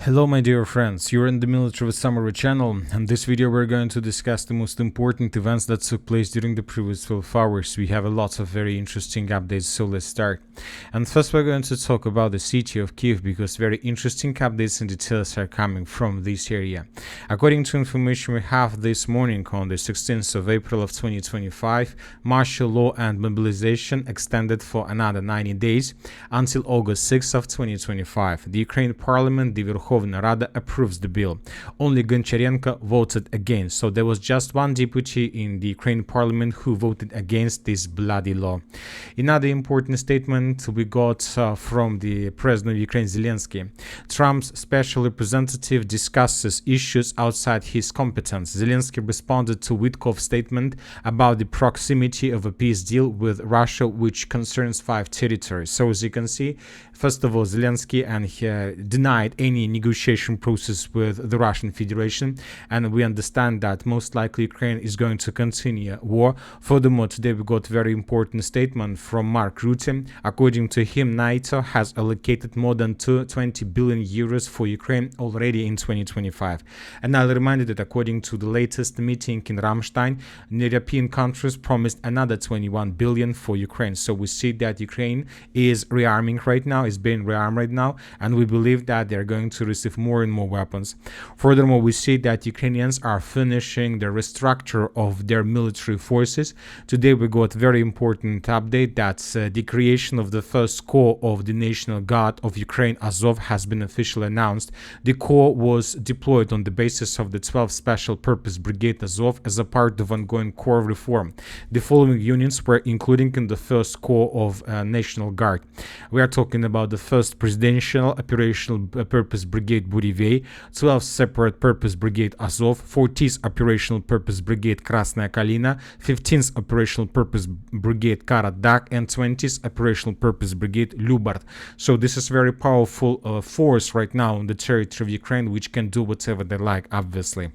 Hello my dear friends, you're in the Military Summary channel. In this video we're going to discuss the most important events that took place during the previous 12 hours. We have a lot of very interesting updates, so let's start. And first we're going to talk about the city of Kiev, because very interesting updates and details are coming from this area. According to information we have this morning on the 16th of April of 2025, martial law and mobilization extended for another 90 days until August 6th of 2025. The Ukraine Parliament, the Verkhovna Rada, approves the bill. Only Goncharenko voted against, so there was just one deputy in the Ukraine Parliament who voted against this bloody law. Another important statement we got from the President of Ukraine, Zelensky. Trump's special representative discusses issues outside his competence. Zelensky responded to Witkov's statement about the proximity of a peace deal with Russia, which concerns 5 territories. So as you can see, first of all, Zelensky and he denied any negotiation process with the Russian Federation, and we understand that most likely Ukraine is going to continue war. Furthermore, today we got very important statement from Mark Rutte. According to him, NATO has allocated more than 20 billion euros for Ukraine already in 2025. And I'll remind you that according to the latest meeting in Ramstein, European countries promised another 21 billion for Ukraine. So we see that Ukraine is rearming right now, is being rearmed right now, and we believe that they're going to receive more and more weapons. Furthermore, we see that Ukrainians are finishing the restructure of their military forces. Today we got very important update that the creation of the first corps of the National Guard of Ukraine, Azov, has been officially announced. The corps was deployed on the basis of the 12th Special Purpose Brigade Azov as a part of ongoing corps reform. The following units were included in the first corps of National Guard. We are talking about the 1st Presidential Operational Purpose Brigade Burevey, 12th Separate Purpose Brigade Azov, 14th Operational Purpose Brigade Krasnaya Kalina, 15th Operational Purpose Brigade Karat Dak, and 20th Operational Purpose Brigade Lyubard. So this is very powerful force right now on the territory of Ukraine, which can do whatever they like, obviously.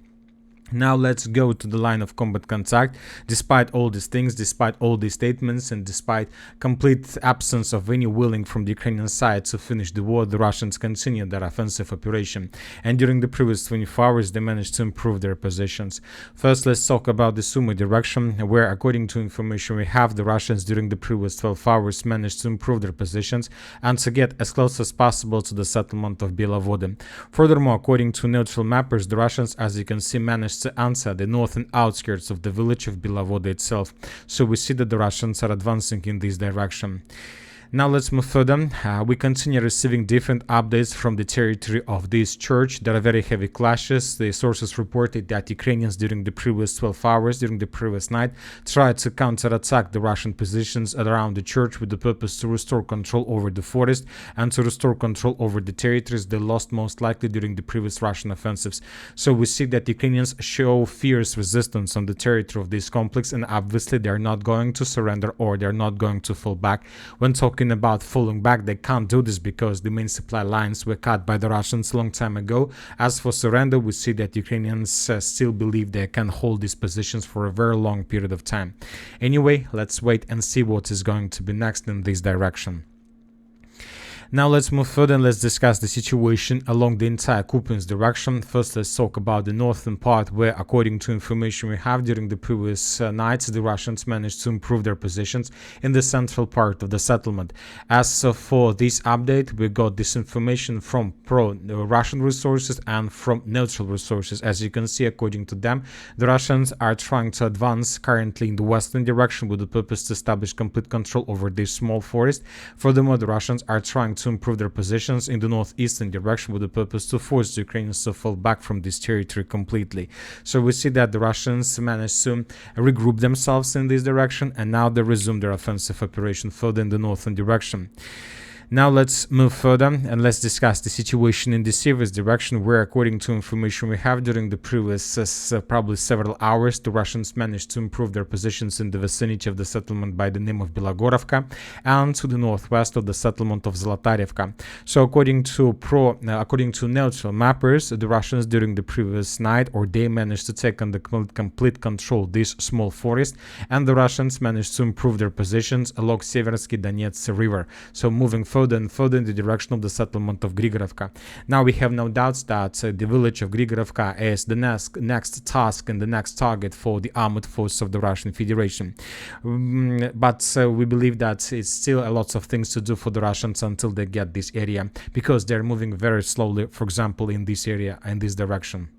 Now let's go to the line of combat contact. Despite all these things, despite all these statements, and despite complete absence of any willing from the Ukrainian side to finish the war, the Russians continued their offensive operation. And during the previous 24 hours, they managed to improve their positions. First, let's talk about the Sumy direction, where, according to information we have, the Russians during the previous 12 hours managed to improve their positions and to get as close as possible to the settlement of Belavode. Furthermore, according to neutral mappers, the Russians, as you can see, managed to answer the northern outskirts of the village of Belavode itself. So we see that the Russians are advancing in this direction. Now let's move further. We continue receiving different updates from the territory of this church. There are very heavy clashes. The sources reported that Ukrainians during the previous 12 hours, during the previous night, tried to counterattack the Russian positions around the church with the purpose to restore control over the forest and to restore control over the territories they lost most likely during the previous Russian offensives. So we see that Ukrainians show fierce resistance on the territory of this complex, and obviously they're not going to surrender or they're not going to fall back. When talking about falling back, they can't do this because the main supply lines were cut by the Russians a long time ago. As for surrender, we see that Ukrainians still believe they can hold these positions for a very long period of time. Anyway, let's wait and see what is going to be next in this direction. Now let's move further and let's discuss the situation along the entire Kupiansk direction. First, let's talk about the northern part, where, according to information we have, during the previous nights, the Russians managed to improve their positions in the central part of the settlement. As for this update, we got this information from pro-Russian resources and from neutral resources. As you can see, according to them, the Russians are trying to advance currently in the western direction with the purpose to establish complete control over this small forest. Furthermore, the Russians are trying to improve their positions in the northeastern direction with the purpose to force the Ukrainians to fall back from this territory completely. So we see that the Russians managed to regroup themselves in this direction, and now they resume their offensive operation further in the northern direction. Now let's move further and let's discuss the situation in the Sivas direction, where, according to information we have, during the previous probably several hours, the Russians managed to improve their positions in the vicinity of the settlement by the name of Belogorovka and to the northwest of the settlement of Zolotarevka. So according to neutral mappers, the Russians during the previous night or day managed to take under complete control this small forest, and the Russians managed to improve their positions along Seversky Donetsk river. So moving further further and further in the direction of the settlement of Grigorovka. Now we have no doubts that the village of Grigorovka is the next task and the next target for the armed force of the Russian Federation. But we believe that it's still a lot of things to do for the Russians until they get this area, because they're moving very slowly, for example, in this area, in this direction.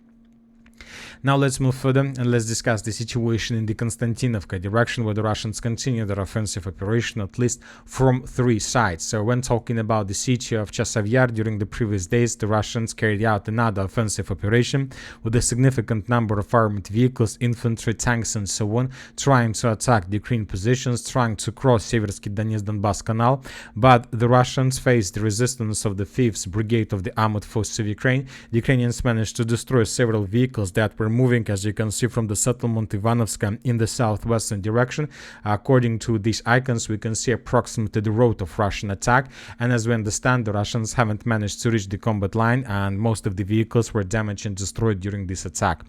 Now let's move further and let's discuss the situation in the Konstantinovka direction, where the Russians continue their offensive operation, at least from 3 sides. So when talking about the city of Chasov Yar, during the previous days, the Russians carried out another offensive operation with a significant number of armored vehicles, infantry, tanks and so on, trying to attack the Ukrainian positions, trying to cross Seversky Donetsk-Donbas Canal, but the Russians faced the resistance of the 5th Brigade of the Armored Forces of Ukraine. The Ukrainians managed to destroy several vehicles that were moving, as you can see, from the settlement Ivanovska in the southwestern direction. According to these icons, we can see approximately the route of Russian attack, and as we understand, the Russians haven't managed to reach the combat line, and most of the vehicles were damaged and destroyed during this attack.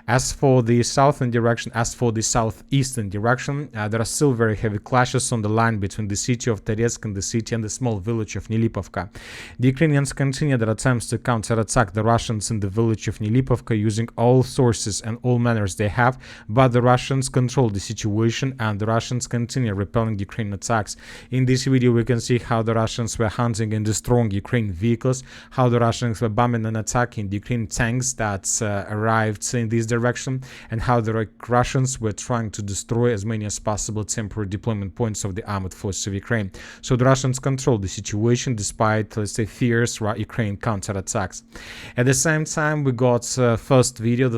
As for the southern direction, as for the southeastern direction, there are still very heavy clashes on the line between the city of Terezk and the city and the small village of Nilipovka. The Ukrainians continue their attempts to counterattack the Russians in the village of Nilipovka using all sources and all manners they have, but the Russians control the situation and the Russians continue repelling Ukrainian attacks. In this video we can see how the Russians were hunting and destroying Ukrainian vehicles, how the Russians were bombing and attacking the Ukrainian tanks that arrived in this direction, and how the Russians were trying to destroy as many as possible temporary deployment points of the armed forces of Ukraine. So the Russians control the situation despite, let's say, fierce Ukrainian counterattacks. At the same time, we got the first video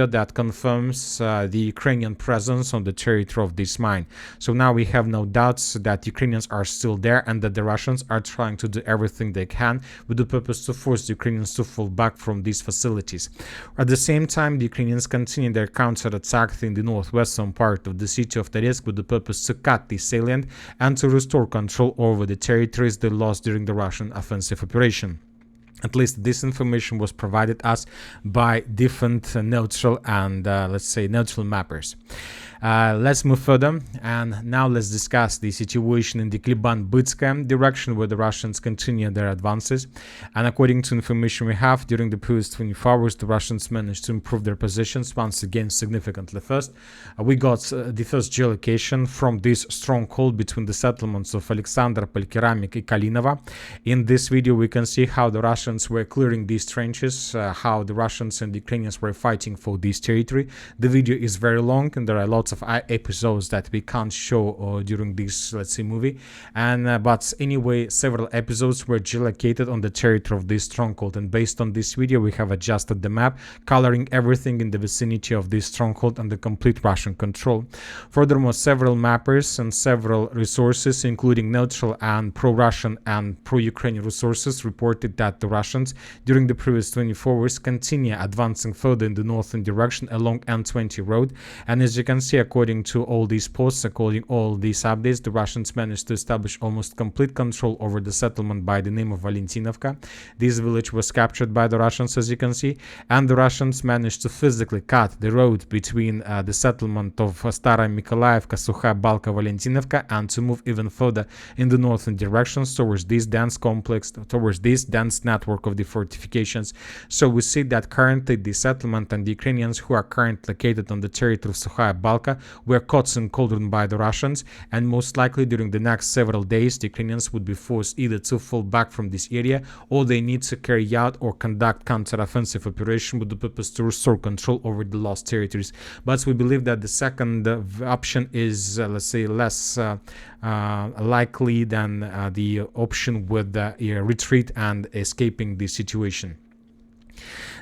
that confirms the Ukrainian presence on the territory of this mine. So now we have no doubts that Ukrainians are still there and that the Russians are trying to do everything they can with the purpose to force the Ukrainians to fall back from these facilities. At the same time, the Ukrainians continue their counterattack in the northwestern part of the city of Terezk with the purpose to cut the salient and to restore control over the territories they lost during the Russian offensive operation. At least this information was provided us by different neutral and let's say neutral mappers. Let's move further, and now let's discuss the situation in the Kliban-Bytska direction, where the Russians continue their advances. And according to information we have, during the previous 24 hours, the Russians managed to improve their positions once again significantly. First, we got the first geolocation from this stronghold between the settlements of Alexandropol, Keramik and Kalinova. In this video, we can see how the Russians were clearing these trenches, how the Russians and the Ukrainians were fighting for this territory. The video is very long, and there are lots of episodes that we can't show during this, let's say, movie, and but anyway, several episodes were geolocated on the territory of this stronghold, and based on this video we have adjusted the map, coloring everything in the vicinity of this stronghold under complete Russian control. Furthermore, several mappers and several resources, including neutral and pro-Russian and pro-Ukrainian resources, reported that the Russians during the previous 24 hours continue advancing further in the northern direction along N20 road, and as you can see, according to all these posts, according to all these updates, the Russians managed to establish almost complete control over the settlement by the name of Malininovka. This village was captured by the Russians, as you can see, and the Russians managed to physically cut the road between the settlement of Stara Mikolaevka, Sukhaya Balka, Valentinovka, and to move even further in the northern directions towards this dense complex, towards this dense network of the fortifications. So we see that currently the settlement and the Ukrainians who are currently located on the territory of Sukhaya Balka were caught in cauldron by the Russians, and most likely during the next several days the Ukrainians would be forced either to fall back from this area, or they need to carry out or conduct counter-offensive operation with the purpose to restore control over the lost territories. But we believe that the second option is let's say less likely than the option with retreat and escaping the situation.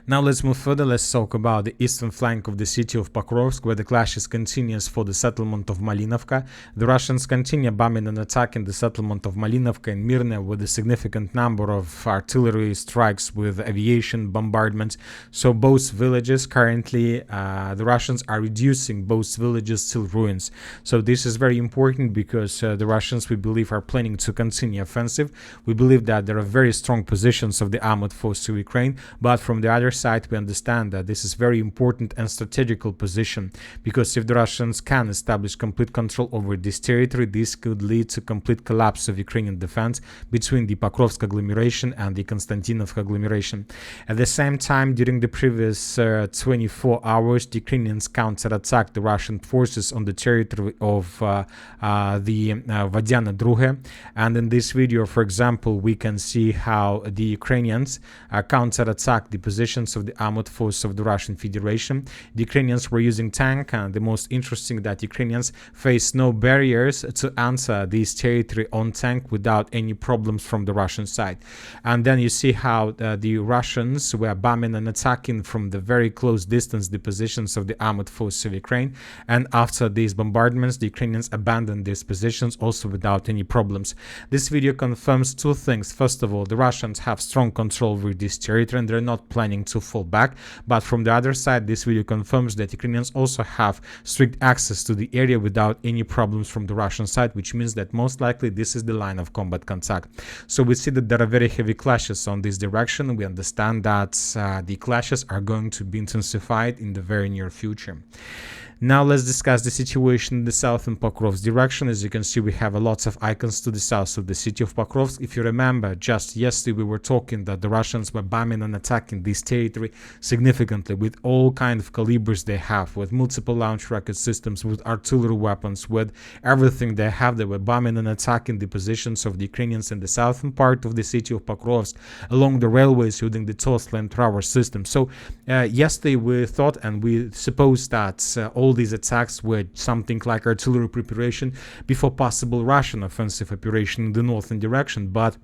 Now let's move further. Let's talk about the eastern flank of the city of Pokrovsk, where the clashes continues for the settlement of Malininovka. The Russians continue bombing and attacking the settlement of Malininovka and Mirne with a significant number of artillery strikes with aviation bombardments. So both villages currently, the Russians are reducing both villages to ruins. So this is very important because the Russians, we believe, are planning to continue offensive. We believe that there are very strong positions of the armored forces of Ukraine, but from the other side, we understand that this is very important and strategical position, because if the Russians can establish complete control over this territory, this could lead to complete collapse of Ukrainian defense between the Pokrovsk agglomeration and the Konstantinovka agglomeration. At the same time, during the previous 24 hours, the Ukrainians counterattacked the Russian forces on the territory of the Vadiana Druge. And in this video, for example, we can see how the Ukrainians counterattacked the positions of the armored force of the Russian Federation. The Ukrainians were using tank, and the most interesting that Ukrainians face no barriers to answer this territory on tank without any problems from the Russian side. And then you see how the Russians were bombing and attacking from the very close distance the positions of the armored force of Ukraine. And after these bombardments, the Ukrainians abandoned these positions also without any problems. This video confirms two things. First of all, the Russians have strong control over this territory and they're not planning to fall back. But from the other side, this video confirms that Ukrainians also have strict access to the area without any problems from the Russian side, which means that most likely this is the line of combat contact. So we see that there are very heavy clashes on this direction. We understand that the clashes are going to be intensified in the very near future. Now let's discuss the situation in the south in Pokrovsk direction. As you can see, we have a lot of icons to the south of the city of Pokrovsk. If you remember, just yesterday we were talking that the Russians were bombing and attacking this territory significantly with all kind of calibers they have, with multiple launch rocket systems, with artillery weapons, with everything they have. They were bombing and attacking the positions of the Ukrainians in the southern part of the city of Pokrovsk, along the railways using the Tost land tower system. So yesterday we thought and we supposed that all these attacks were something like artillery preparation before possible Russian offensive operation in the northern direction, but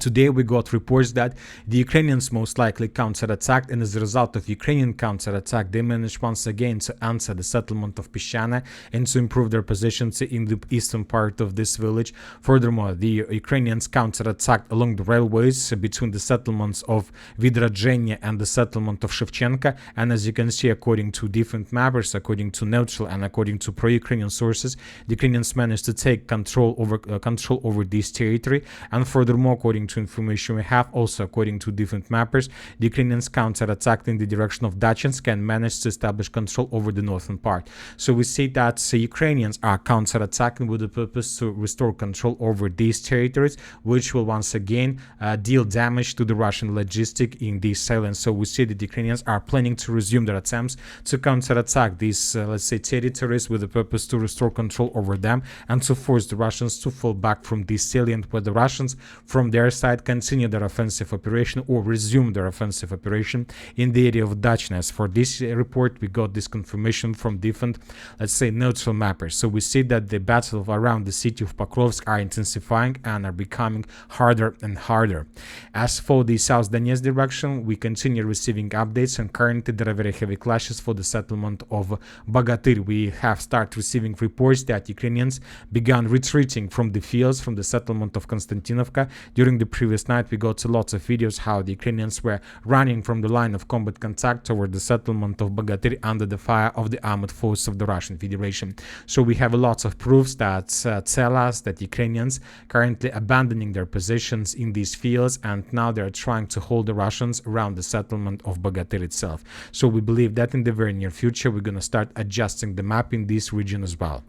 today we got reports that the Ukrainians most likely counterattacked, and as a result of Ukrainian counterattack, they managed once again to answer the settlement of Pishchane and to improve their positions in the eastern part of this village. Furthermore, the Ukrainians counterattacked along the railways between the settlements of Vidradzenye and the settlement of Shevchenka, and as you can see, according to different mappers, according to neutral and according to pro-Ukrainian sources, the Ukrainians managed to take control over this territory. And furthermore, according to information we have, also according to different mappers, the Ukrainians counterattacked in the direction of Dachinsk and managed to establish control over the northern part. So we see that Ukrainians are counterattacking with the purpose to restore control over these territories, which will once again deal damage to the Russian logistic in these islands. So we see that the Ukrainians are planning to resume their attempts to counterattack these, let's say, territories with the purpose to restore control over them and to force the Russians to fall back from this salient, where the Russians from their side continue their offensive operation or resume their offensive operation in the area of Dachness. For this report, we got this confirmation from different, let's say, neutral mappers. So we see that the battle around the city of Pokrovsk are intensifying and are becoming harder and harder. As for the South Donetsk direction, we continue receiving updates, and currently there are very heavy clashes for the settlement of Batri. We have started receiving reports that Ukrainians began retreating from the fields from the settlement of Konstantinovka. During the previous night, we got lots of videos how the Ukrainians were running from the line of combat contact toward the settlement of Batri under the fire of the armored force of the Russian Federation. So we have a lot of proofs that tell us that Ukrainians currently abandoning their positions in these fields, and now they're trying to hold the Russians around the settlement of Batri itself. So we believe that in the very near future, we're going to start adjusting the map in this region as well.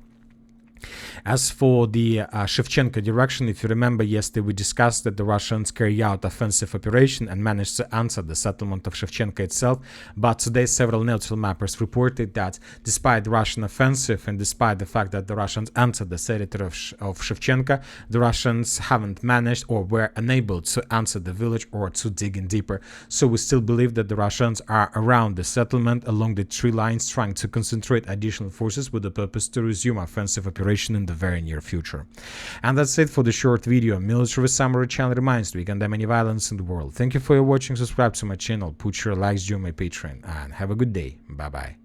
As for the Shevchenka direction, if you remember, yesterday we discussed that the Russians carry out offensive operation and managed to answer the settlement of Shevchenka itself. But today, several neutral mappers reported that despite the Russian offensive and despite the fact that the Russians entered the territory of Shevchenka, the Russians haven't managed or were unable to answer the village or to dig in deeper. So we still believe that the Russians are around the settlement along the three lines, trying to concentrate additional forces with the purpose to resume offensive operation in the very near future. And that's it for the short video. Military Summary channel reminds you, we condemn any violence in the world. Thank you for your watching. Subscribe to my channel, put your likes, join my Patreon, and have a good day. Bye bye.